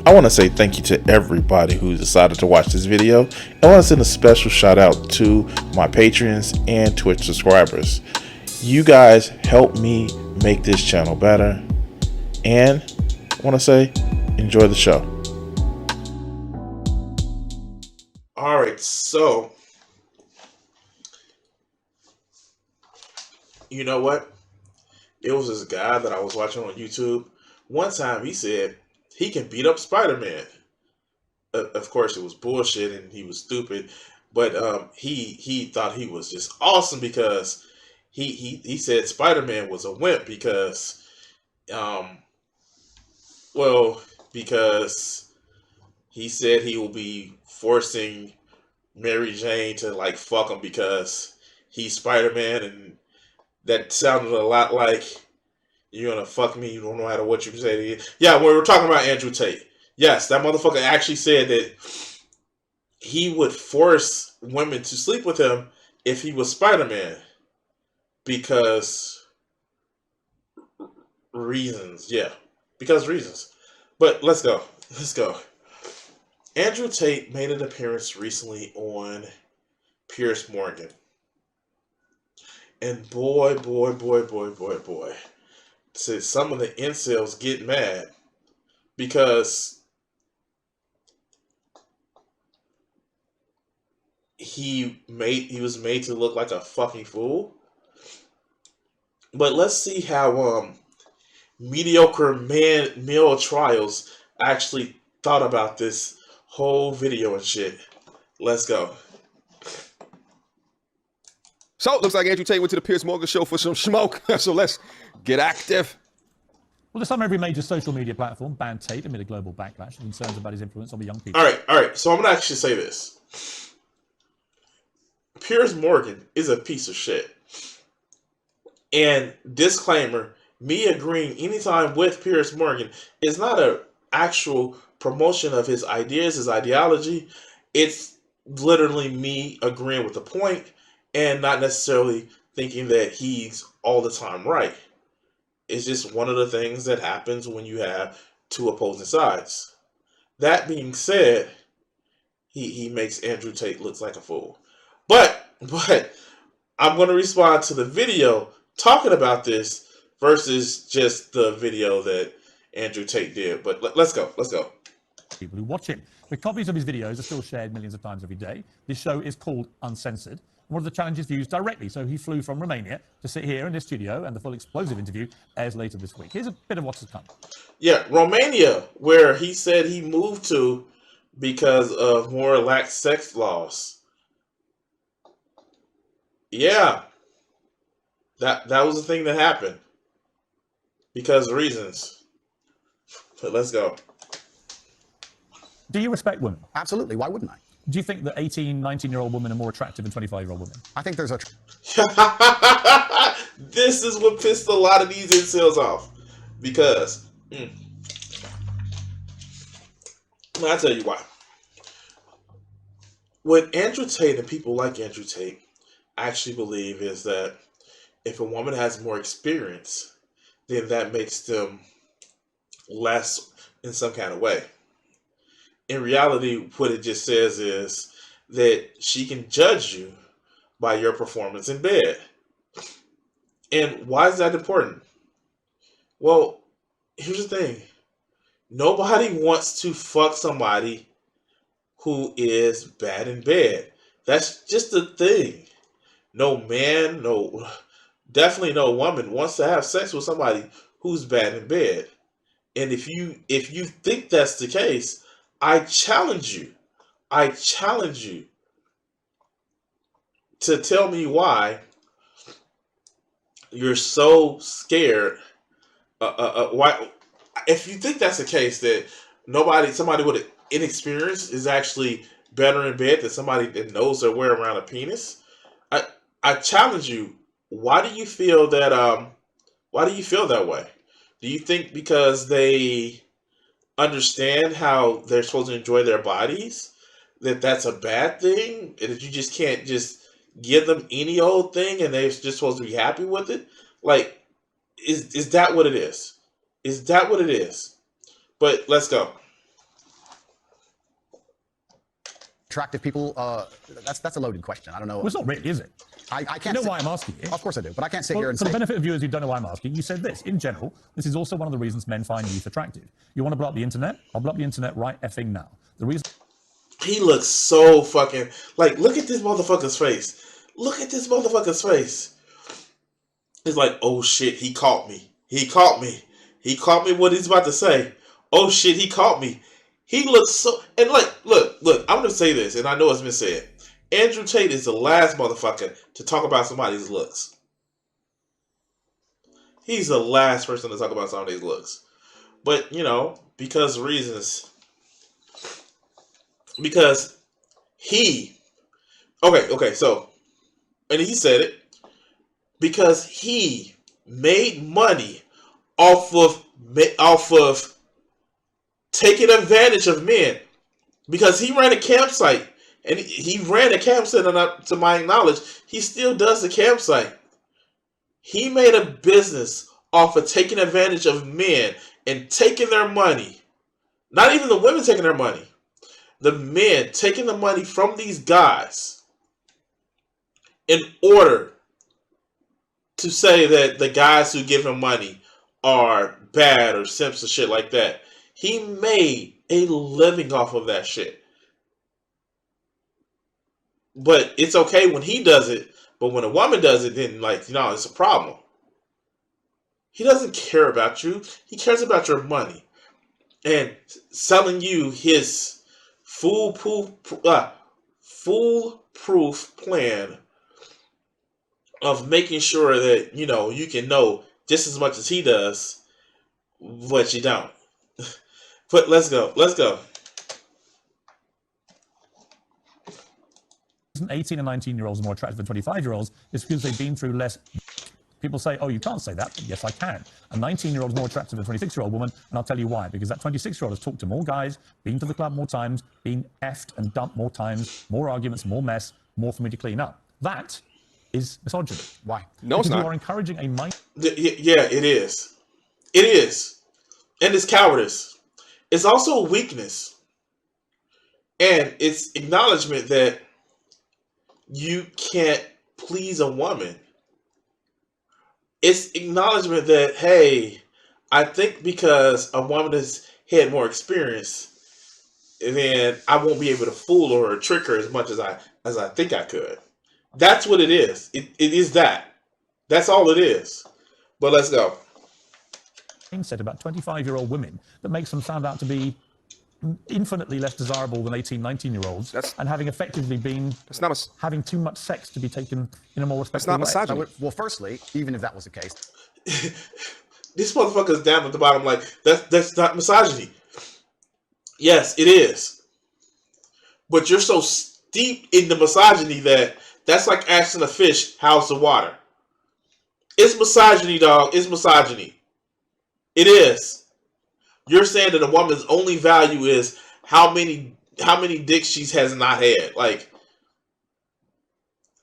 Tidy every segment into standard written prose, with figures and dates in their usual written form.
I want to say thank you to everybody who decided to watch this video. And I want to send a special shout out to my patrons and Twitch subscribers. You guys help me make this channel better. And I want to say, enjoy the show. Alright, so, you know what? It was this guy that I was watching on YouTube. One time he said he can beat up Spider-Man. Of course, it was bullshit and he was stupid. But he thought he was just awesome because he said Spider-Man was a wimp because, because he said he will be forcing Mary Jane to like fuck him because he's Spider-Man, and that sounded a lot like, you're gonna fuck me, you don't know how to what you can say to you. Yeah, we were talking about Andrew Tate. Yes, that motherfucker actually said that he would force women to sleep with him if he was Spider-Man. Because reasons. Yeah. Because reasons. But let's go. Let's go. Andrew Tate made an appearance recently on Piers Morgan. And boy, said some of the incels get mad because he was made to look like a fucking fool. But let's see how mediocre male trials actually thought about this whole video and shit. Let's go. So, looks like Andrew Tate went to the Piers Morgan show for some smoke. So let's get active. Well, this summer, every major social media platform banned Tate amid a global backlash and concerns about his influence on the young people. All right. So I'm going to actually say this. Piers Morgan is a piece of shit. And disclaimer, me agreeing anytime with Piers Morgan is not an actual promotion of his ideas, his ideology. It's literally me agreeing with the point and not necessarily thinking that he's all the time right. It's just one of the things that happens when you have two opposing sides. That being said, he makes Andrew Tate look like a fool. But I'm going to respond to the video talking about this versus just the video that Andrew Tate did. But let's go. People who watch him. The copies of his videos are still shared millions of times every day. This show is called Uncensored. One of the challenges views directly, so he flew from Romania to sit here in this studio, and the full explosive interview airs later this week. Here's a bit of what's to come. Yeah, Romania, where he said he moved to because of more lax sex laws. Yeah, that was the thing that happened because of reasons. But let's go. Do you respect women? Absolutely. Why wouldn't I? Do you think that 18, 19-year-old women are more attractive than 25-year-old women? I think there's a... This is what pissed a lot of these incels off. Because, I'll tell you why. What Andrew Tate and people like Andrew Tate actually believe is that if a woman has more experience, then that makes them less in some kind of way. In reality, what it just says is that she can judge you by your performance in bed. And why is that important? Well, here's the thing. Nobody wants to fuck somebody who is bad in bed. That's just the thing. No man, definitely no woman wants to have sex with somebody who's bad in bed. And if you think that's the case, I challenge you to tell me why you're so scared. Why, if you think that's the case, that somebody with inexperience is actually better in bed than somebody that knows their way around a penis, I challenge you. Why do you feel that? Why do you feel that way? Do you think because they understand how they're supposed to enjoy their bodies, that's a bad thing, and that you just can't just give them any old thing and they're just supposed to be happy with it? Like, is that what it is? Is that what it is? But let's go. attractive people, that's a loaded question. I don't know. Well, it's not really, is it? I You can't know say, why I'm asking you? Of course I do, but I can't sit Well, here and for the say. benefit of viewers who don't know why I'm asking, you said this. In general, this is also one of the reasons men find youth attractive. You want to blow up the internet? I'll blow up the internet right effing now. The reason... He looks so fucking... Like, look at this motherfucker's face. Look at this motherfucker's face. It's like, oh shit, he caught me. He caught me. He caught me what he's about to say. Oh shit, he caught me. He looks so... And like, look, I'm going to say this, and I know it's been said. Andrew Tate is the last motherfucker to talk about somebody's looks. He's the last person to talk about somebody's looks. But, you know, because reasons... Because he... Okay, so... And he said it. Because he made money off of taking advantage of men. Because he ran a campsite. And he ran a campsite, and to my knowledge, he still does the campsite. He made a business off of taking advantage of men and taking their money. Not even the women taking their money. The men taking the money from these guys in order to say that the guys who give him money are bad or simps or shit like that. He made a living off of that shit. But it's okay when he does it, but when a woman does it, then, like, you know, it's a problem. He doesn't care about you. He cares about your money. And selling you his foolproof plan of making sure that, you know, you can know just as much as he does, but you don't. But let's go. 18 and 19-year-olds are more attractive than 25-year-olds is because they've been through less... People say, oh, you can't say that. But yes, I can. A 19-year-old is more attractive than a 26-year-old woman, and I'll tell you why. Because that 26-year-old has talked to more guys, been to the club more times, been effed and dumped more times, more arguments, more mess, more for me to clean up. That is misogyny. Why? No, it's Because not. you are encouraging a mind... Yeah, it is. It is. And it's cowardice. It's also weakness. And it's acknowledgement that you can't please a woman. It's acknowledgement that, hey, I think because a woman has had more experience, then I won't be able to fool her or trick her as much as I think I could. That's what it is. It is that. That's all it is. But let's go. Said about 25-year-old women that makes them sound out to be infinitely less desirable than 18, 19-year-olds, and having effectively been having too much sex to be taken in a more respectful way. That's not misogyny. Well, firstly, even if that was the case, this motherfucker's down at the bottom like that's not misogyny. Yes, it is. But you're so steep in the misogyny that's like asking a fish how's the water. It's misogyny, dog. It's misogyny. It is. You're saying that a woman's only value is how many dicks she has not had. Like,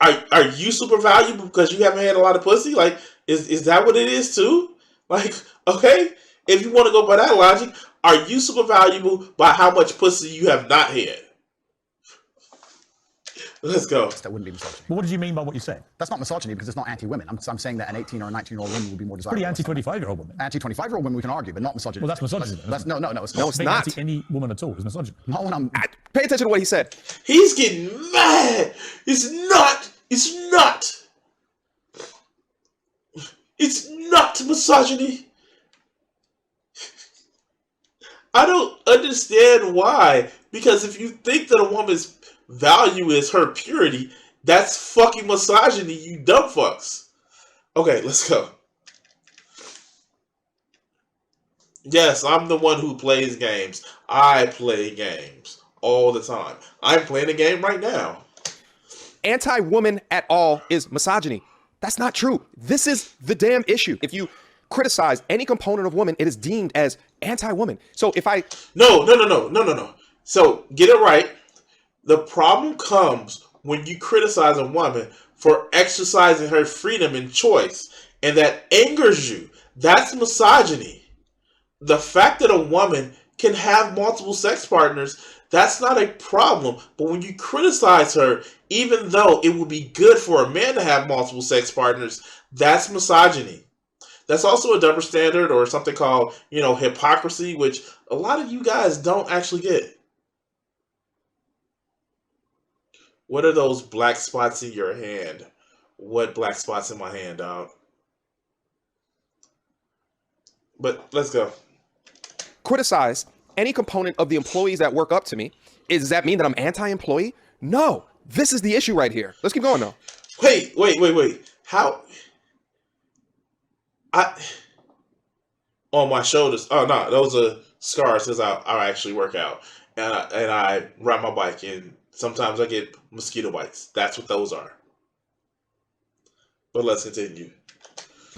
are you super valuable because you haven't had a lot of pussy? Like, is that what it is too? Like, okay, if you want to go by that logic, are you super valuable by how much pussy you have not had? Let's go. that wouldn't be misogyny. But what did you mean by what you said? That's not misogyny because it's not anti-women. I'm saying that an 18 or a 19-year-old woman would be more desirable. Pretty anti-25-year-old woman. Anti-25-year-old women we can argue, but not misogyny. Well, that's misogyny. No, it's not. It's not. Anti any woman at all is misogyny. Not when I'm... Pay attention to what he said. He's getting mad. It's not misogyny. I don't understand why. Because if you think that a woman's value is her purity, that's fucking misogyny, you dumb fucks. Okay, let's go. Yes, I'm the one who plays games. I play games all the time. I'm playing a game right now. Anti-woman at all is misogyny. That's not true. This is the damn issue. If you criticize any component of woman, it is deemed as anti-woman. So if I... No. So get it right. The problem comes when you criticize a woman for exercising her freedom and choice, and that angers you. That's misogyny. The fact that a woman can have multiple sex partners, that's not a problem. But when you criticize her, even though it would be good for a man to have multiple sex partners, that's misogyny. That's also a double standard or something called, hypocrisy, which a lot of you guys don't actually get. What are those black spots in your hand? What black spots in my hand, dog? But let's go. Criticize any component of the employees that work up to me. Does that mean that I'm anti-employee? No. This is the issue right here. Let's keep going though. Wait. How? I on my shoulders. Oh no, those are scars because I actually work out and I ride my bike and sometimes I get mosquito bites. That's what those are. But let's continue.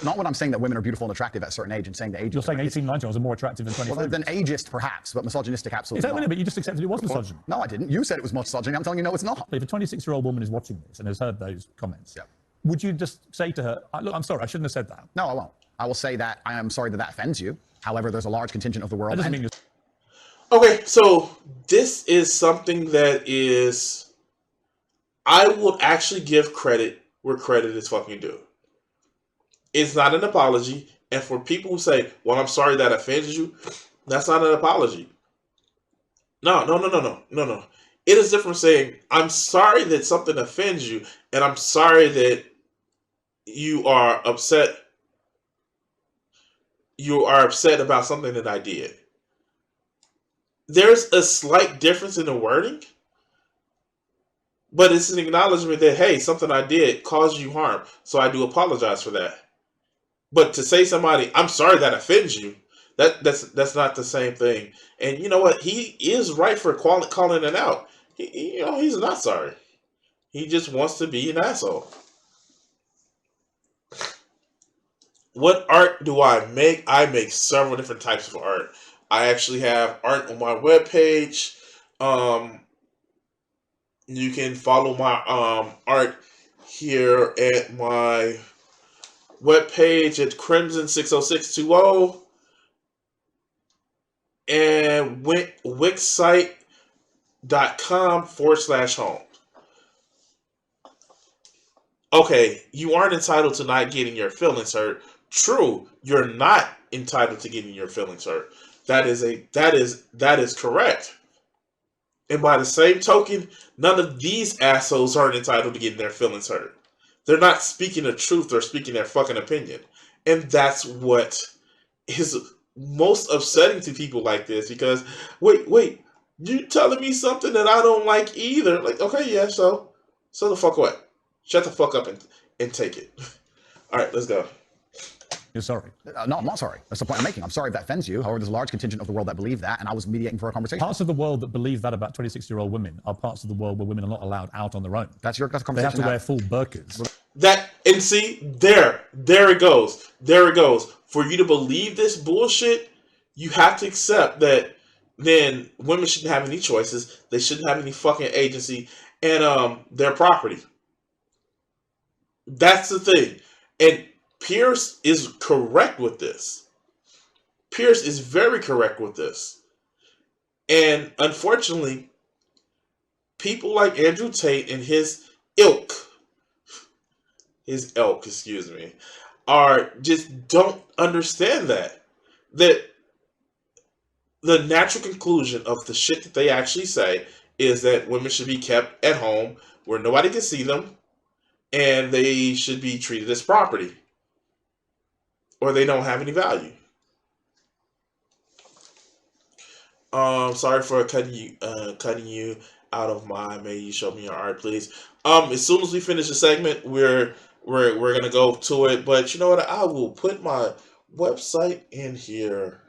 Not what I'm saying that women are beautiful and attractive at a certain age and saying the age. You're saying 18, 19 are more attractive than 23. Well, than ageist perhaps, but misogynistic absolutely. Is that not. really? But you just accepted it was misogyny. No, I didn't. You said it was misogyny. I'm telling you, no, it's not. If a 26-year-old woman is watching this and has heard those comments, Yeah. would you just say to her, look, I'm sorry, I shouldn't have said that? No, I won't. I will say that I am sorry that offends you. However, there's a large contingent of the world. That doesn't mean you're... Okay, so this is something that is. I will actually give credit where credit is fucking due. It's not an apology. And for people who say, well, I'm sorry that offends you, that's not an apology. No. It is different saying, I'm sorry that something offends you, and I'm sorry that you are upset. You are upset about something that I did. There's a slight difference in the wording, but it's an acknowledgement that, hey, something I did caused you harm, so I do apologize for that. But to say somebody, I'm sorry that offends you, that's not the same thing. And you know what? He is right for calling it out. He's not sorry. He just wants to be an asshole. What art do I make? I make several different types of art. I actually have art on my webpage. You can follow my art here at my webpage at Crimson60620 and wixsite.com/home. Okay, you aren't entitled to not getting your feelings hurt. True, you're not entitled to getting your feelings hurt. That is correct. And by the same token, none of these assholes aren't entitled to getting their feelings hurt. They're not speaking the truth, they're speaking their fucking opinion. And that's what is most upsetting to people like this, because wait, you telling me something that I don't like either. Like, okay, yeah, so the fuck what? Shut the fuck up and take it. Alright, let's go. You're sorry. No, I'm not sorry. That's the point I'm making. I'm sorry if that offends you. However, there's a large contingent of the world that believe that, and I was mediating for a conversation. Parts of the world that believe that about 26-year-old women are parts of the world where women are not allowed out on their own. That's a They conversation. have to wear full burqas. And see, there it goes. There it goes. For you to believe this bullshit, you have to accept that then women shouldn't have any choices. They shouldn't have any fucking agency and their property. That's the thing. And Pierce is correct with this. Pierce is very correct with this. And unfortunately, people like Andrew Tate and his ilk, are just don't understand that the natural conclusion of the shit that they actually say is that women should be kept at home where nobody can see them, and they should be treated as property, or they don't have any value. Sorry for cutting you out of my. May you show me your art, please. As soon as we finish the segment, we're gonna go to it. But you know what? I will put my website in here.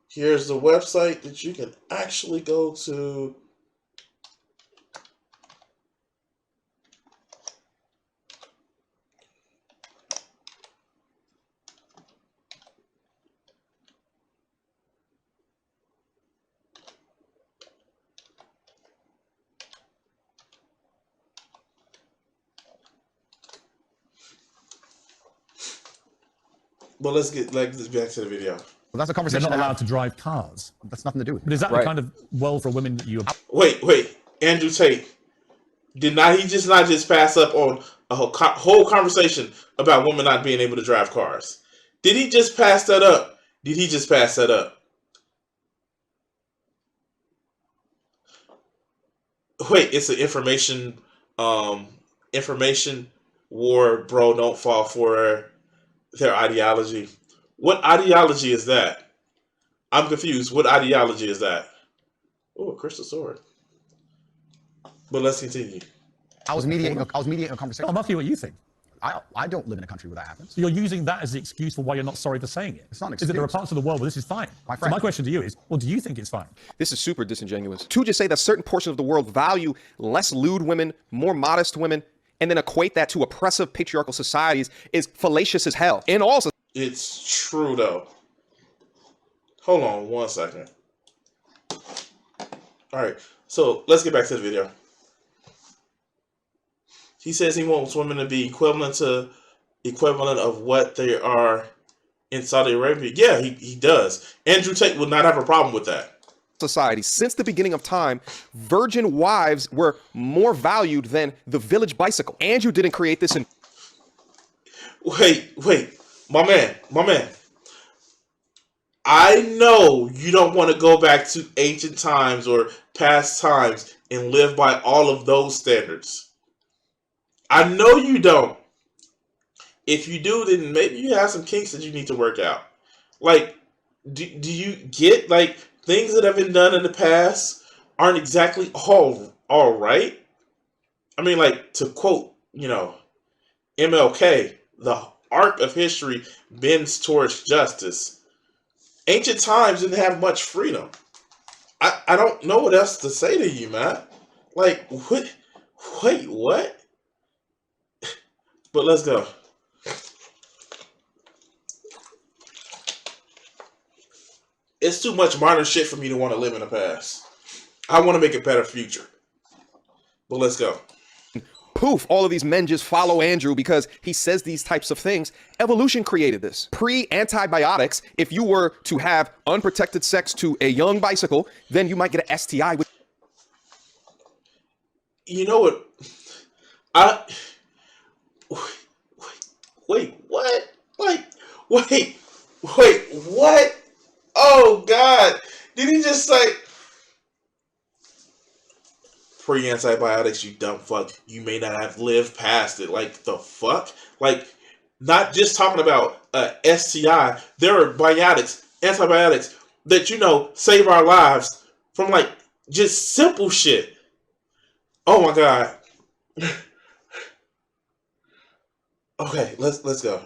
Here's the website that you can actually go to. But let's get back to the video. Well, that's a They're conversation. not allowed to drive cars. That's nothing to do with But it. is that the kind of world for women that you... Wait. Andrew Tate. Did not he just not just pass up on a whole conversation about women not being able to drive cars? Did he just pass that up? Did he just pass that up? Wait, it's an information war, bro. Don't fall for their ideology. What ideology is that? I'm confused. What ideology is that? Oh, a crystal sword. But let's continue. I was mediating a conversation. I'm asking you what you think. I don't live in a country where that happens. So you're using that as the excuse for why you're not sorry for saying it. It's not an Is that there are excuse. parts of the world where this is fine? My So friend. my question to you is, well, do you think it's fine? This is super disingenuous. To just say that certain portions of the world value less lewd women, more modest women, and then equate that to oppressive patriarchal societies is fallacious as hell. And also, It's true though. Hold on 1 second. Alright, so let's get back to the video. He says he wants women to be equivalent of what they are in Saudi Arabia. Yeah, he does. Andrew Tate would not have a problem with that. society, since the beginning of time, virgin wives were more valued than the village bicycle. Andrew didn't create this in... Wait, my man. I know you don't want to go back to ancient times or past times and live by all of those standards. I know you don't. If you do, then maybe you have some kinks that you need to work out. Like, do you get, like, things that have been done in the past aren't exactly all right? I mean, like, to quote, MLK, the arc of history bends towards justice. Ancient times didn't have much freedom. I don't know what else to say to you, man. Like, what? Wait, what? But let's go. It's too much modern shit for me to want to live in the past. I want to make a better future. But let's go. Poof, all of these men just follow Andrew because he says these types of things. Evolution created this. Pre-antibiotics, if you were to have unprotected sex to a young bicycle, then you might get an STI. You know what? Wait, what? Like, wait, what? Oh, God. Did he just say... Pre-antibiotics, you dumb fuck. You may not have lived past it. Like, the fuck? Like, not just talking about STI. There are antibiotics that, save our lives from, like, just simple shit. Oh, my God. Okay, let's go.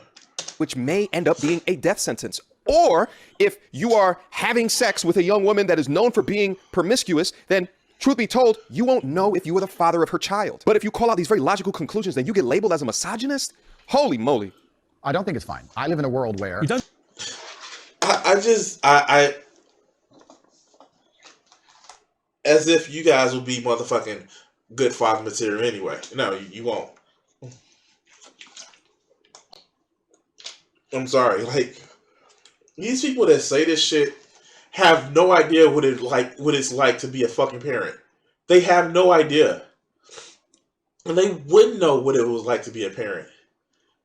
Which may end up being a death sentence. Or if you are having sex with a young woman that is known for being promiscuous, then truth be told, you won't know if you were the father of her child. But if you call out these very logical conclusions, then you get labeled as a misogynist? Holy moly. I don't think it's fine. I live in a world where... You don't... I as if you guys will be motherfucking good father material anyway. No, you won't. I'm sorry. Like, these people that say this shit have no idea what it's like to be a fucking parent. They have no idea. And they wouldn't know what it was like to be a parent.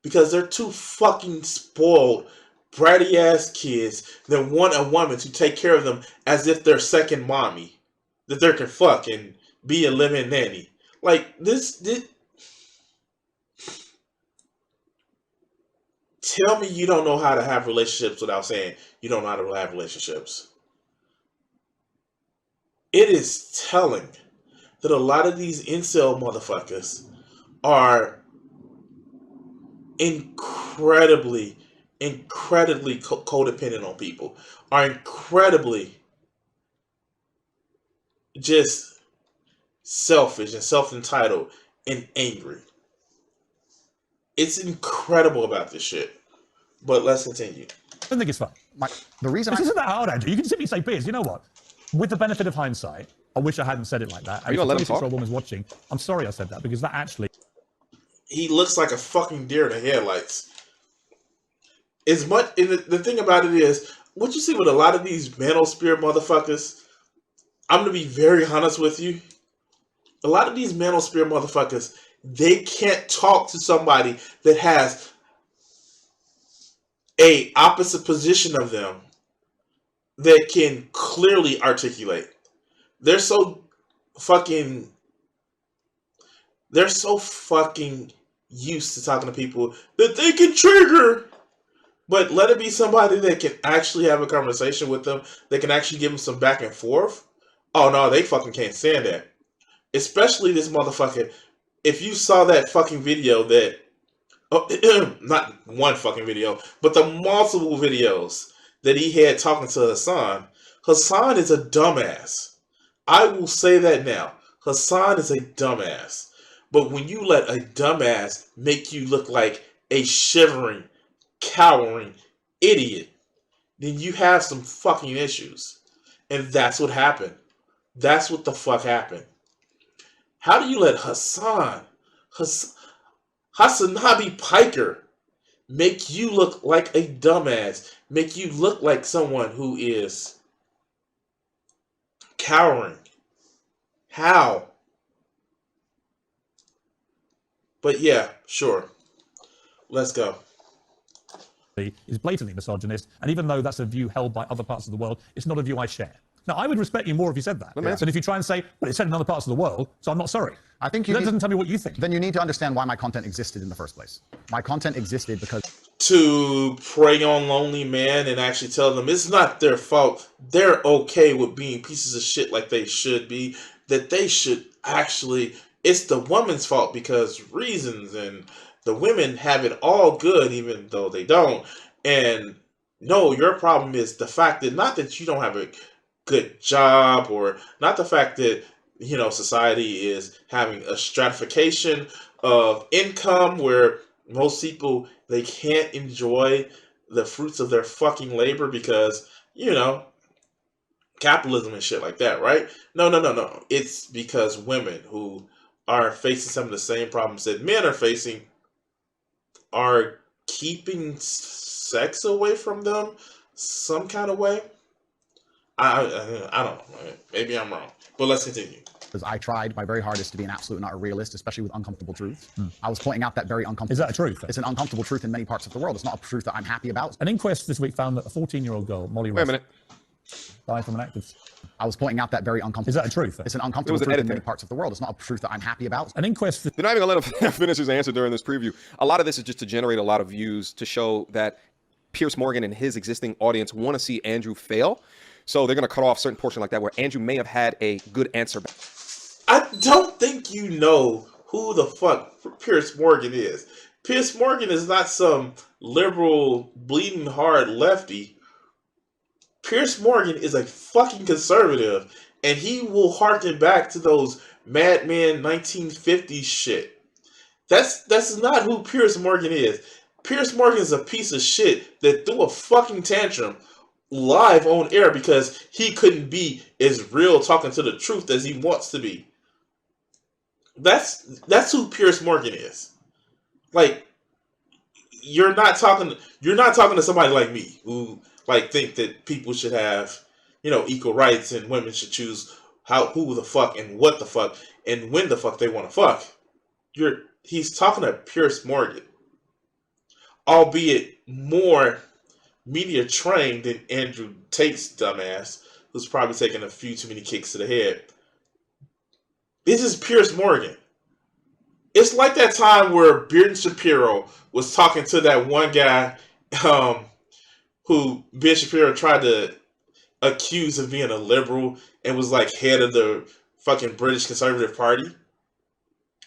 Because they're too fucking spoiled, bratty ass kids that want a woman to take care of them as if they're second mommy. That they can fuck and be a living nanny. Like, this tell me you don't know how to have relationships without saying you don't know how to have relationships. It is telling that a lot of these incel motherfuckers are incredibly codependent on people, are incredibly just selfish and self-entitled and angry. It's incredible about this shit. But let's continue. I don't think it's fun. The reason This isn't that hard, Andrew. You can simply say, Piers, you know what? With the benefit of hindsight, I wish I hadn't said it like that. Are you gonna let him talk? If a 26-year-old woman's watching, I'm sorry I said that, because that actually... He looks like a fucking deer in the headlights. as much, and the thing about it is, what you see with a lot of these manosphere motherfuckers, I'm gonna be very honest with you. A lot of these manosphere motherfuckers, they can't talk to somebody that has a opposite position of them that can clearly articulate. They're so fucking they're so fucking used to talking to people that they can trigger. But let it be somebody that can actually have a conversation with them, that can actually give them some back and forth. Oh no, they fucking can't stand that. Especially this motherfucker. If you saw that fucking video that, oh, not one fucking video, but the multiple videos that he had talking to Hassan, Hassan is a dumbass. I will say that now. Hassan is a dumbass. But when you let a dumbass make you look like a shivering, cowering idiot, then you have some fucking issues. And that's what happened. That's what the fuck happened. How do you let Hassanabi Piker make you look like a dumbass, make you look like someone who is cowering? How? But yeah, sure. Let's go. Is blatantly misogynist, and even though that's a view held by other parts of the world, it's not a view I share. Now, I would respect you more if you said that. But if you try and say, well, it's said in other parts of the world, so I'm not sorry. I think that doesn't tell me what you think. Then you need to understand why my content existed in the first place. My content existed because... To prey on lonely men and actually tell them it's not their fault. They're okay with being pieces of shit like they should be. That they should actually... It's the woman's fault because reasons, and the women have it all good even though they don't. And no, your problem is the fact that not that you don't have a good job, or not the fact that, you know, society is having a stratification of income where most people, they can't enjoy the fruits of their fucking labor because, you know, capitalism and shit like that, right? No. It's because women who are facing some of the same problems that men are facing are keeping sex away from them some kind of way. I don't know. Maybe I'm wrong. But let's continue. Because I tried my very hardest to be an absolute and utter realist, especially with uncomfortable truths. I was pointing out that very uncomfortable... Is that a truth? It's an uncomfortable truth in many parts of the world. It's not a truth that I'm happy about. An inquest this week found that a 14-year-old girl, Molly Wait a minute. died from an active... I was pointing out that very uncomfortable... Is that a truth? It's an uncomfortable truth in many parts of the world. It's not a truth that I'm happy about. An inquest... They're not even going to let him finish his answer during this preview. A lot of this is just to generate a lot of views to show that Piers Morgan and his existing audience want to see Andrew fail. So they're going to cut off certain portion like that where Andrew may have had a good answer. I don't think you know who the fuck Piers Morgan is. Piers Morgan is not some liberal, bleeding heart lefty. Piers Morgan is a fucking conservative, and he will harken back to those Mad Men 1950s shit. That's not who Piers Morgan is. Piers Morgan is a piece of shit that threw a fucking tantrum live on air because he couldn't be as real talking to the truth as he wants to be. That's who Piers Morgan is. Like, you're not talking to somebody like me who like think that people should have, you know, equal rights and women should choose who the fuck and what the fuck and when the fuck they want to fuck. He's talking to Piers Morgan, albeit more media trained than Andrew Tate's dumbass, who's probably taking a few too many kicks to the head. This is Piers Morgan. It's like that time where Ben Shapiro was talking to that one guy who Ben Shapiro tried to accuse of being a liberal and was like head of the fucking British Conservative Party.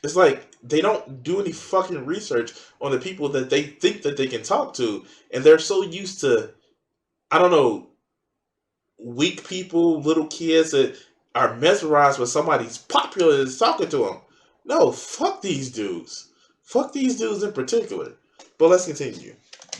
It's like they don't do any fucking research on the people that they think that they can talk to. And they're so used to, I don't know, weak people, little kids that are mesmerized when somebody's popular is talking to them. No, fuck these dudes. Fuck these dudes in particular. But let's continue.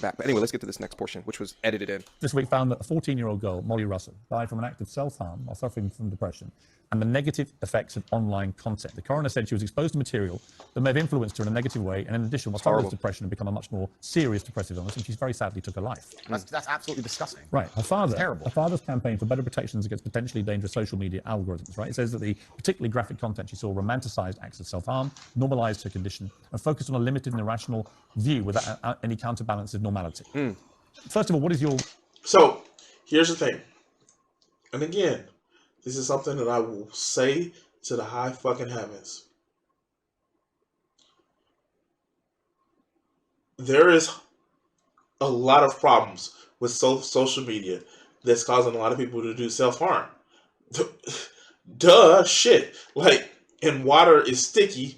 back. But anyway, let's get to this next portion, which was edited in. This week found that a 14-year-old girl, Molly Russell, died from an act of self-harm while suffering from depression and the negative effects of online content. The coroner said she was exposed to material that may have influenced her in a negative way, and in addition, was horrible. Depression had become a much more serious depressive illness, and she very sadly took her life. That's absolutely disgusting. Right. Her Terrible. father's campaign for better protections against potentially dangerous social media algorithms, right? It says that the particularly graphic content she saw romanticized acts of self-harm, normalized her condition, and focused on a limited and irrational view without any counterbalance of normality. First of all, what is your... So, here's the thing. And again, this is something that I will say to the high fucking heavens. There is a lot of problems with social media that's causing a lot of people to do self-harm. Duh, shit. Like, and water is sticky,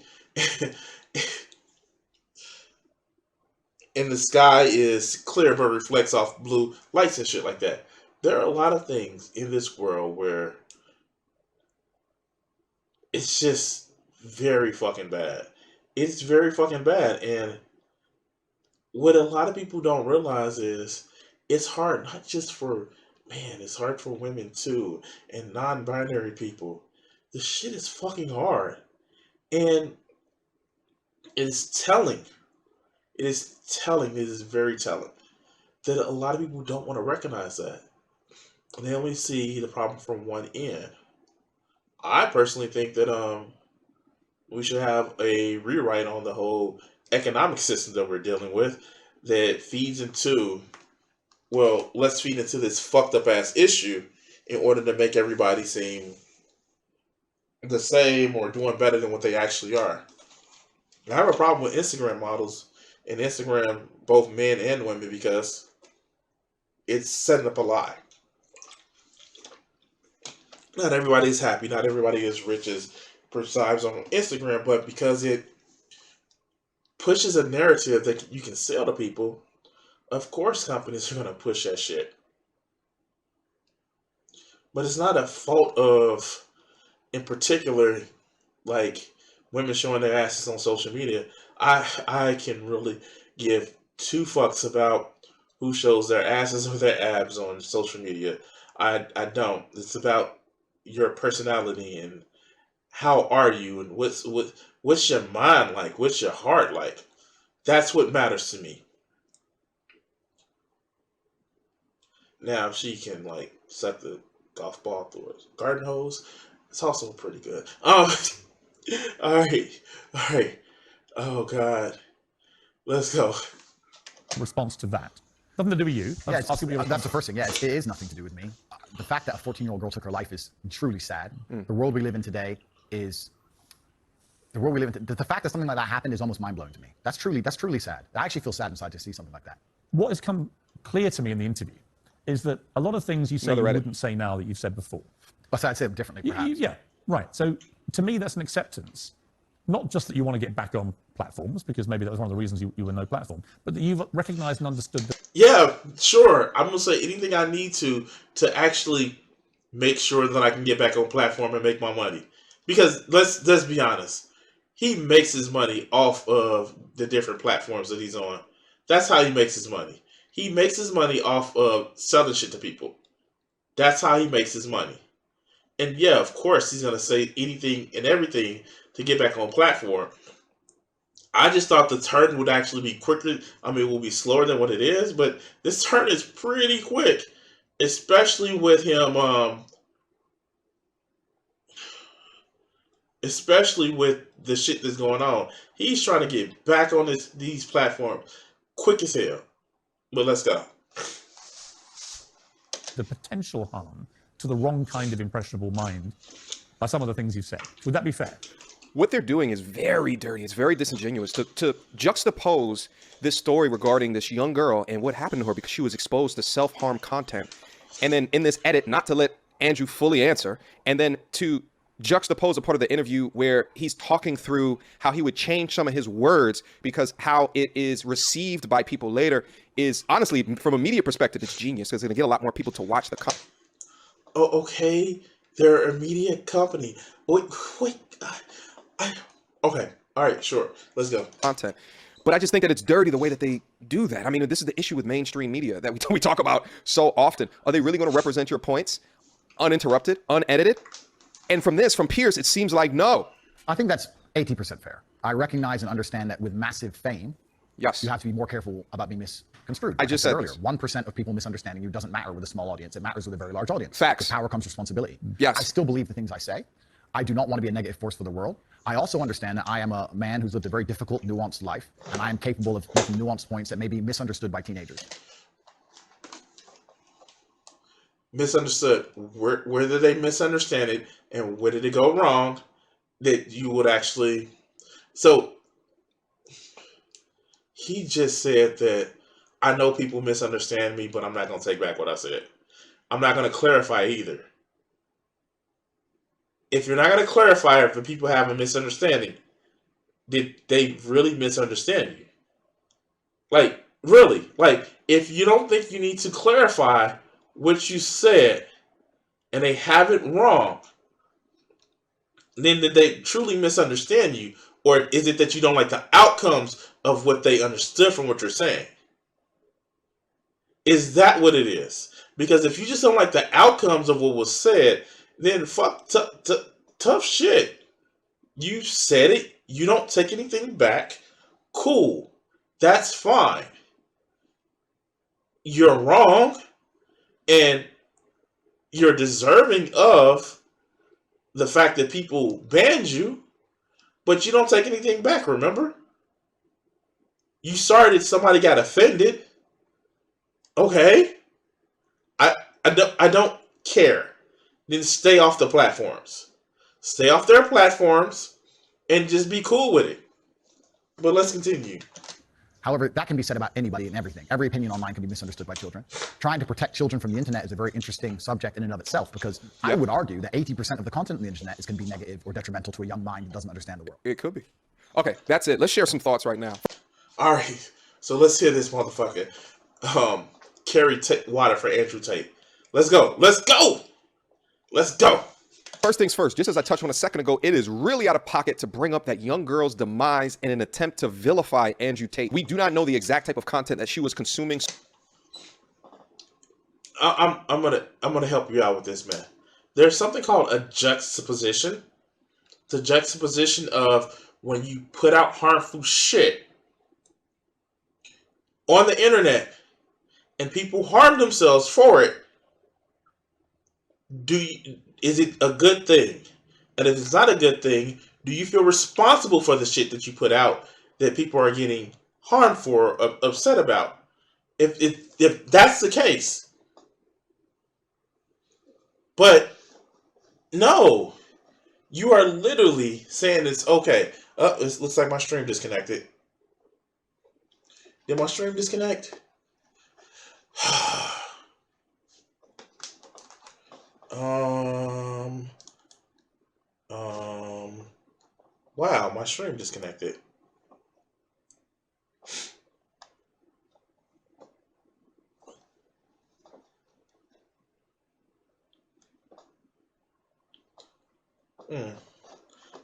and the sky is clear but reflects off blue lights and shit like that. There are a lot of things in this world where it's just very fucking bad. It's very fucking bad. And what a lot of people don't realize is it's hard, not just for men, it's hard for women too, and non-binary people. The shit is fucking hard. And it's telling. It is very telling that a lot of people don't want to recognize that. They only see the problem from one end. I personally think that we should have a rewrite on the whole economic system that we're dealing with that feeds into, well, let's feed into this fucked up ass issue in order to make everybody seem the same or doing better than what they actually are. I have a problem with Instagram models and Instagram, both men and women, because it's setting up a lie. Not everybody is happy. Not everybody is rich as perceives on Instagram, but because it pushes a narrative that you can sell to people, of course companies are going to push that shit. But it's not a fault of, in particular, like women showing their asses on social media. I can really give two fucks about who shows their asses or their abs on social media. I don't. It's about your personality and how are you and what's your mind like, what's your heart like. That's what matters to me. Now, if she can like set the golf ball through a garden hose, it's also pretty good. All right. Oh God, let's go. response to that? Nothing to do with you. Yeah, that's the first thing. Yeah, it is nothing to do with me. The fact that a 14-year-old girl took her life is truly sad. The world we live in today is the world we live in. The fact that something like that happened is almost mind-blowing to me. That's truly sad. I actually feel sad inside to see something like that. What has come clear to me in the interview is that a lot of things you say you wouldn't say now that you've said before. I'd say it differently, perhaps. Yeah, right. So to me, that's an acceptance. Not just that you want to get back on platforms, because maybe that was one of the reasons you were no platform, but that you've recognized and understood that. Yeah, sure. I'm going to say anything I need to actually make sure that I can get back on platform and make my money. Because let's be honest. He makes his money off of the different platforms that he's on. That's how he makes his money. He makes his money off of selling shit to people. That's how he makes his money. And yeah, of course, he's going to say anything and everything to get back on platform. I just thought the turn would actually be quicker. I mean, it will be slower than what it is, but this turn is pretty quick, especially with him, especially with the shit that's going on. He's trying to get back on these platforms quick as hell. But let's go. The potential harm to the wrong kind of impressionable mind by some of the things you've said. Would that be fair? What they're doing is very dirty. It's very disingenuous to juxtapose this story regarding this young girl and what happened to her because she was exposed to self-harm content. And then in this edit, not to let Andrew fully answer, and then to juxtapose a part of the interview where he's talking through how he would change some of his words because how it is received by people later is, honestly, from a media perspective, it's genius because it's going to get a lot more people to watch the content. Oh, okay. They're a media Wait. Okay. All right. Sure. Let's go. Content. But I just think that it's dirty the way that they do that. I mean, this is the issue with mainstream media that we talk about so often. Are they really going to represent your points uninterrupted, unedited? And from Pierce, it seems like no. I think that's 80% fair. I recognize and understand that with massive fame, Yes, you have to be more careful about being misconstrued. I just said earlier, this. 1% of people misunderstanding you doesn't matter with a small audience. It matters with a very large audience. Facts. With power comes responsibility. Yes. I still believe the things I say. I do not want to be a negative force for the world. I also understand that I am a man who's lived a very difficult, nuanced life, and I am capable of making nuanced points that may be misunderstood by teenagers. Misunderstood. Where did they misunderstand it, and where did it go wrong? That you would actually. So he just said that I know people misunderstand me, but I'm not going to take back what I said. I'm not going to clarify either. If you're not going to clarify if the people have a misunderstanding, did they really misunderstand you? Like, really? Like, if you don't think you need to clarify what you said and they have it wrong, then did they truly misunderstand you? Or is it that you don't like the outcomes of what they understood from what you're saying? Is that what it is? Because if you just don't like the outcomes of what was said, then fuck tough shit. You said it. You don't take anything back. Cool. That's fine. You're wrong. And you're deserving of the fact that people banned you. But you don't take anything back, remember? You sorry that somebody got offended. Okay. I don't care. Then stay off the platforms. Stay off their platforms and just be cool with it. But let's continue. However, that can be said about anybody and everything. Every opinion online can be misunderstood by children. Trying to protect children from the internet is a very interesting subject in and of itself, because I would argue that 80% of the content on the internet is going to be negative or detrimental to a young mind that doesn't understand the world. It could be. Okay, that's it. Let's share some thoughts right now. All right. So let's hear this motherfucker. Carry water for Andrew Tate. Let's go. Let's go. Let's go. First things first, just as I touched on a second ago, it is really out of pocket to bring up that young girl's demise in an attempt to vilify Andrew Tate. We do not know the exact type of content that she was consuming. I'm gonna help you out with this, man. There's something called a juxtaposition. The juxtaposition of when you put out harmful shit on the internet and people harm themselves for it. Is it a good thing? And if it's not a good thing, do you feel responsible for the shit that you put out that people are getting harmed for, upset about? If that's the case. But no, you are literally saying it's okay. It looks like my stream disconnected. Did my stream disconnect? Wow, my stream disconnected.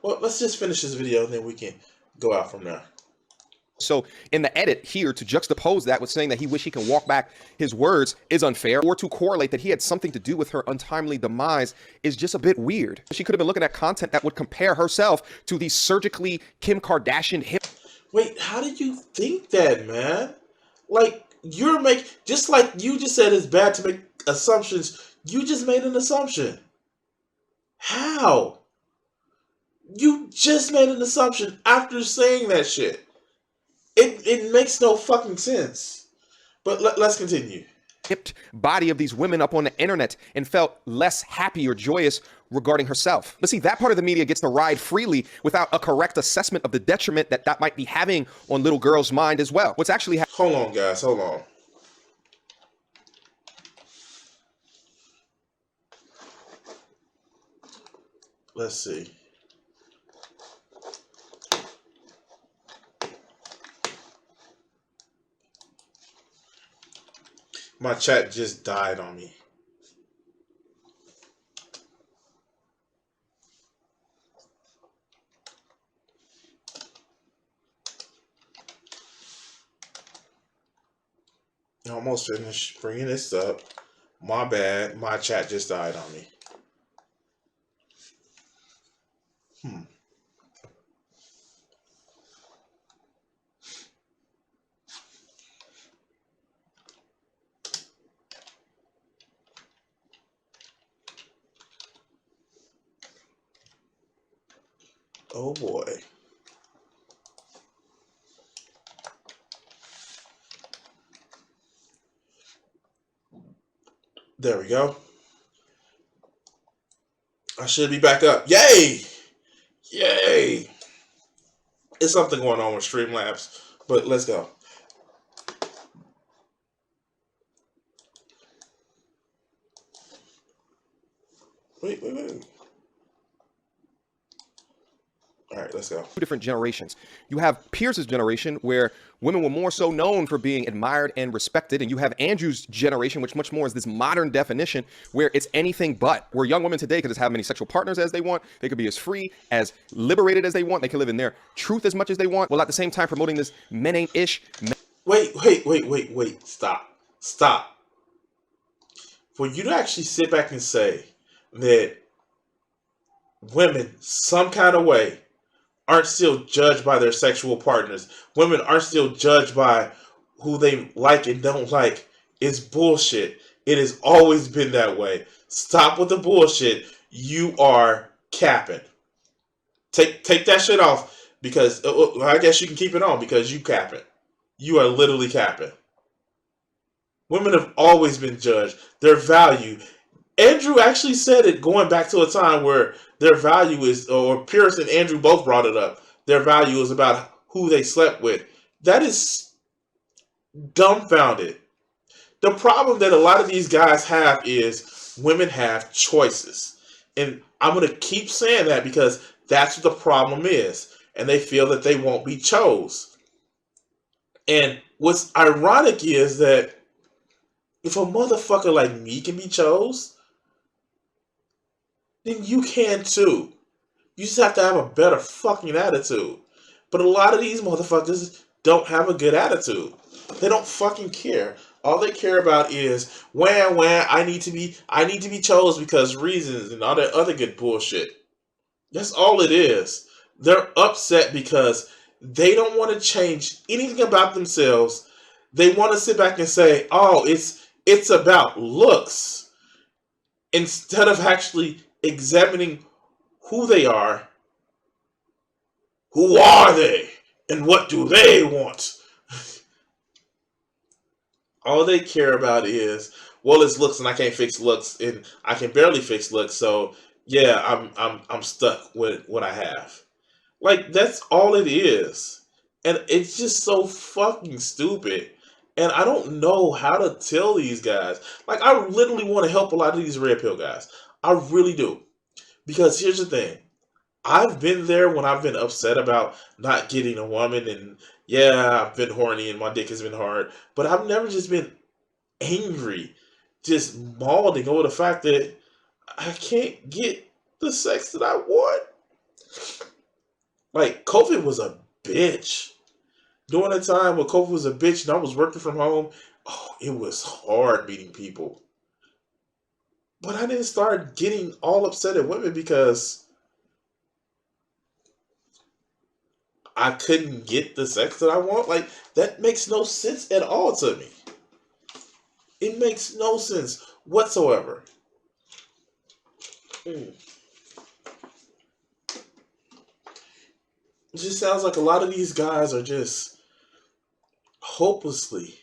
Well, let's just finish this video and then we can go out from there. So in the edit here, to juxtapose that with saying that he wish he can walk back his words is unfair, or to correlate that he had something to do with her untimely demise is just a bit weird. She could have been looking at content that would compare herself to the surgically Kim Kardashian hip. Wait, how did you think that, man? Like, just like you just said it's bad to make assumptions, you just made an assumption. How? You just made an assumption after saying that shit. It makes no fucking sense. But let's continue. Hipped body of these women up on the internet and felt less happy or joyous regarding herself. But see, that part of the media gets to ride freely without a correct assessment of the detriment that might be having on little girls' mind as well. What's actually Hold on, guys. Hold on. Let's see. My chat just died on me. Almost finished bringing this up. My bad. My chat just died on me. Oh boy. There we go. I should be back up. Yay! Yay! It's something going on with Streamlabs, but let's go. Wait. All right, let's go. Two different generations. You have Pierce's generation, where women were more so known for being admired and respected, and you have Andrew's generation, which much more is this modern definition where it's anything but. Where young women today could just have many sexual partners as they want. They could be as free, as liberated as they want. They can live in their truth as much as they want, while at the same time promoting this men ain't ish. Wait. Stop. For you to actually sit back and say that women, some kind of way, aren't still judged by their sexual partners. Women aren't still judged by who they like and don't like. It's bullshit. It has always been that way. Stop with the bullshit. You are capping. Take that shit off, because I guess you can keep it on because you capping. You are literally capping. Women have always been judged. Their value. Andrew actually said it, going back to a time where their value is, or Pierce and Andrew both brought it up, their value is about who they slept with. That is dumbfounded. The problem that a lot of these guys have is women have choices. And I'm going to keep saying that because that's what the problem is. And they feel that they won't be chose. And what's ironic is that if a motherfucker like me can be chose, then you can too. You just have to have a better fucking attitude. But a lot of these motherfuckers don't have a good attitude. They don't fucking care. All they care about is when I need to be chose because reasons and all that other good bullshit. That's all it is. They're upset because they don't want to change anything about themselves. They want to sit back and say, "Oh, it's about looks," instead of actually examining who they are. Who are they? And what do they want? All they care about is, well, it's looks and I can't fix looks and I can barely fix looks, so yeah, I'm stuck with what I have. Like, that's all it is. And it's just so fucking stupid. And I don't know how to tell these guys. Like, I literally want to help a lot of these red pill guys. I really do. Because here's the thing. I've been there when I've been upset about not getting a woman, and yeah, I've been horny and my dick has been hard, but I've never just been angry, just mauling over the fact that I can't get the sex that I want. Like, COVID was a bitch. During the time when COVID was a bitch and I was working from home, oh, it was hard meeting people. But I didn't start getting all upset at women because I couldn't get the sex that I want. Like, that makes no sense at all to me. It makes no sense whatsoever. It just sounds like a lot of these guys are just hopelessly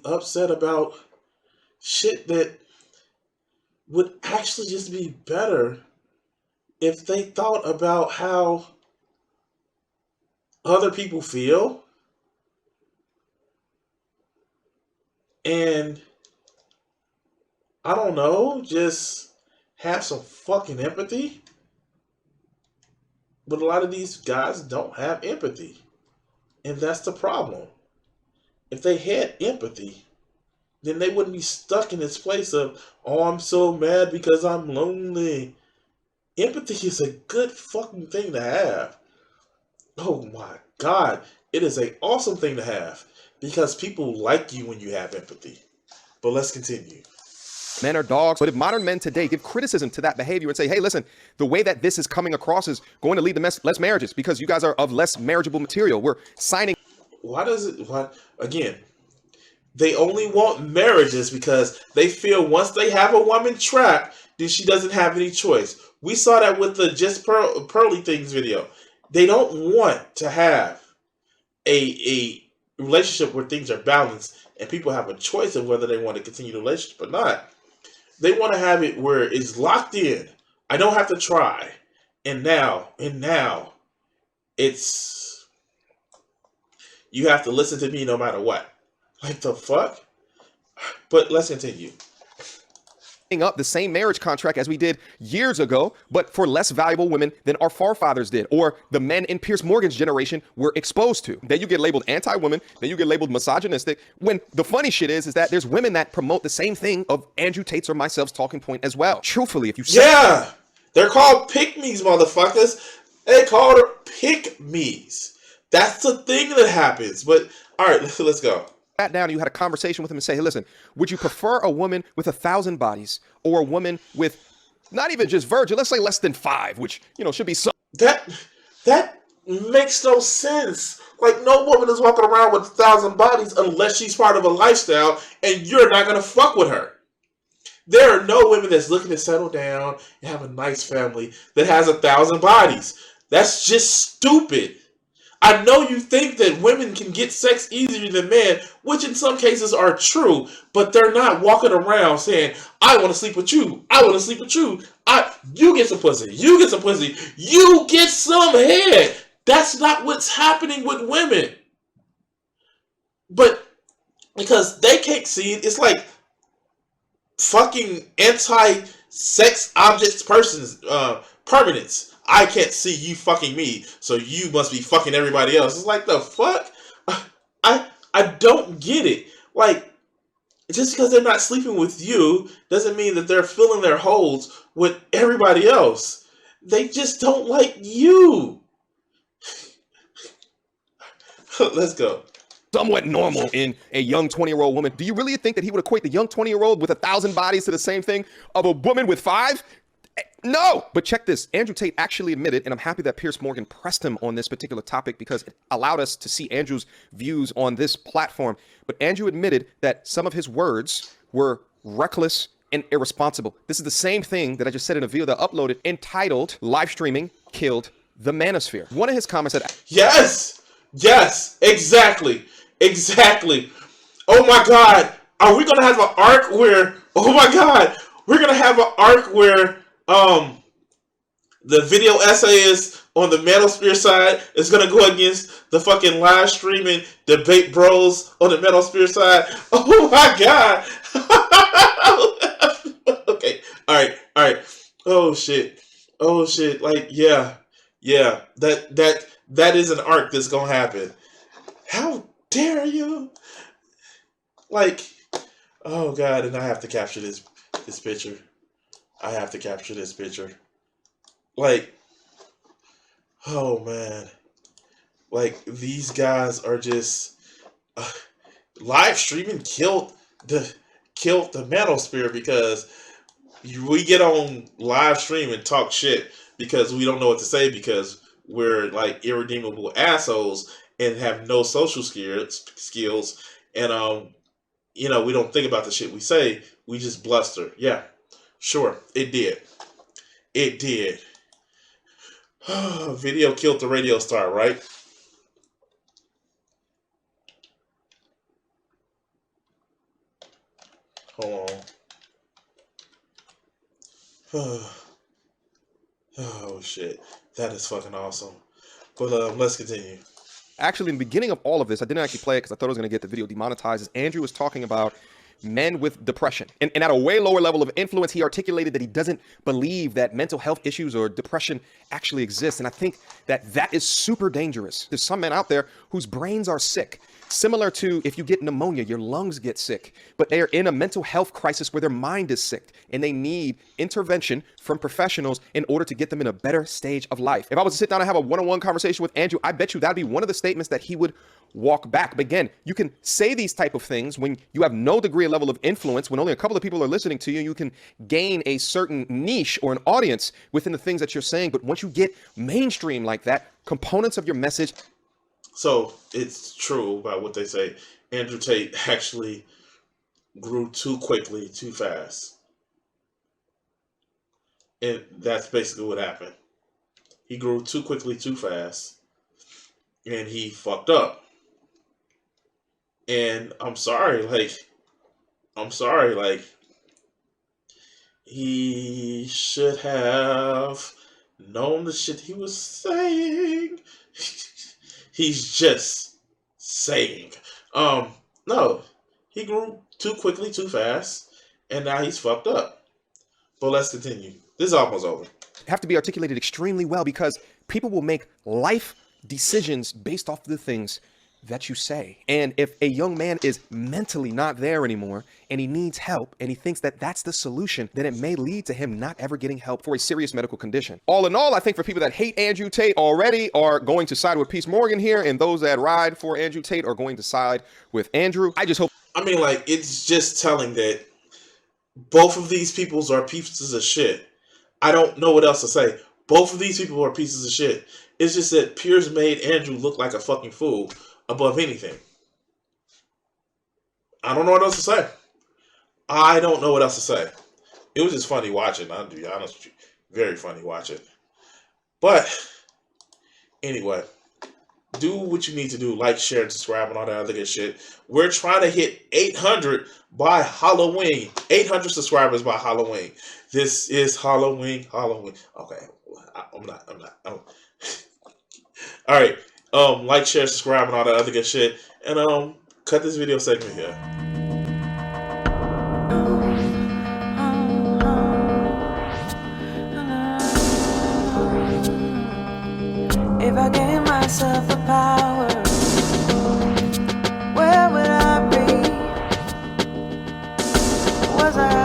upset about shit that would actually just be better if they thought about how other people feel and, I don't know, just have some fucking empathy. But a lot of these guys don't have empathy. And that's the problem. If they had empathy, then they wouldn't be stuck in this place of, oh, I'm so mad because I'm lonely. Empathy is a good fucking thing to have. Oh my God. It is an awesome thing to have. Because people like you when you have empathy. But let's continue. Men are dogs. But if modern men today give criticism to that behavior and say, hey, listen, the way that this is coming across is going to lead to less marriages because you guys are of less marriageable material. We're signing. Why does it, again, they only want marriages because they feel once they have a woman trapped, then she doesn't have any choice. We saw that with the Just Pearly Things video. They don't want to have a relationship where things are balanced and people have a choice of whether they want to continue the relationship or not. They want to have it where it's locked in. I don't have to try. And now, it's, you have to listen to me no matter what. Like the fuck? But let's continue. Up the same marriage contract as we did years ago, but for less valuable women than our forefathers did, or the men in Pierce Morgan's generation were exposed to. Then you get labeled anti-woman, then you get labeled misogynistic, when the funny shit is that there's women that promote the same thing of Andrew Tate's or myself's talking point as well. Truthfully, if you say— Yeah! They're called pick-me's, motherfuckers. They called her pick-me's. That's the thing that happens. But, alright, let's go. Sat down and you had a conversation with him and say, hey, listen, would you prefer a woman with 1,000 bodies or a woman with not even just virgin, let's say less than 5, which, you know, should be some— That makes no sense. Like, no woman is walking around with 1,000 bodies unless she's part of a lifestyle and you're not going to fuck with her. There are no women that's looking to settle down and have a nice family that has 1,000 bodies. That's just stupid. I know you think that women can get sex easier than men, which in some cases are true, but they're not walking around saying, I want to sleep with you. I want to sleep with you. You get some pussy. You get some pussy. You get some head. That's not what's happening with women. But because they can't see it, it's like fucking anti-sex objects persons, permanence. I can't see you fucking me, so you must be fucking everybody else. It's like, the fuck? I don't get it. Like, just because they're not sleeping with you doesn't mean that they're filling their holes with everybody else. They just don't like you. Let's go. Somewhat normal in a young 20-year-old woman. Do you really think that he would equate the young 20-year-old with 1,000 bodies to the same thing of a woman with 5? No! But check this. Andrew Tate actually admitted, and I'm happy that Pierce Morgan pressed him on this particular topic because it allowed us to see Andrew's views on this platform. But Andrew admitted that some of his words were reckless and irresponsible. This is the same thing that I just said in a video that I uploaded entitled Live Streaming Killed the Manosphere. One of his comments said— Yes! Yes! Exactly! Exactly! Oh my god! Are we gonna have an arc where— oh my god! We're gonna have an arc where the video essayist on the manosphere side is gonna go against the fucking live streaming debate bros on the manosphere side. Oh my god! Okay, alright. Oh shit. Like, yeah. That is an arc that's gonna happen. How dare you? Like, oh god, and I have to capture this picture. I have to capture this picture. Like, oh man. Like, these guys are just live streaming killed the manosphere because we get on live stream and talk shit because we don't know what to say because we're like irredeemable assholes and have no social skills and you know, we don't think about the shit we say. We just bluster. Yeah. Sure, it did. Video killed the radio star, right? Hold on. Oh shit, that is fucking awesome. But let's continue. Actually, in the beginning of all of this, I didn't actually play it because I thought I was going to get the video demonetized. As Andrew was talking about men with depression. And at a way lower level of influence, he articulated that he doesn't believe that mental health issues or depression actually exist. And I think that that is super dangerous. There's some men out there whose brains are sick. Similar to if you get pneumonia, your lungs get sick, but they're in a mental health crisis where their mind is sick and they need intervention from professionals in order to get them in a better stage of life. If I was to sit down and have a one-on-one conversation with Andrew, I bet you that'd be one of the statements that he would walk back. But again, you can say these type of things when you have no degree or level of influence, when only a couple of people are listening to you. You can gain a certain niche or an audience within the things that you're saying. But once you get mainstream like that, components of your message. So it's true about what they say. Andrew Tate actually grew too quickly, too fast. And that's basically what happened. He grew too quickly, too fast. And he fucked up. And I'm sorry, he should have known the shit he was saying. He's just saying. No, he grew too quickly, too fast, and now he's fucked up. But let's continue. This is almost over. Have to be articulated extremely well, because people will make life decisions based off of the things that you say. And if a young man is mentally not there anymore and he needs help and he thinks that that's the solution, then it may lead to him not ever getting help for a serious medical condition. All in all, I think for people that hate Andrew Tate already are going to side with Peace Morgan here, and those that ride for Andrew Tate are going to side with Andrew. I just hope. I mean, like, it's just telling that both of these peoples are pieces of shit. I don't know what else to say. Both of these people are pieces of shit. It's just that Piers made Andrew look like a fucking fool above anything. I don't know what else to say. I don't know what else to say. It was just funny watching, I'll be honest with you. Very funny watching. But, anyway, do what you need to do. Like, share, and subscribe, and all that other good shit. We're trying to hit 800 by Halloween. 800 subscribers by Halloween. This is Halloween. Okay, I'm not. All right. Like, share, subscribe, and all that other good shit. And cut this video segment here. If I gave myself the power, where would I be? Was I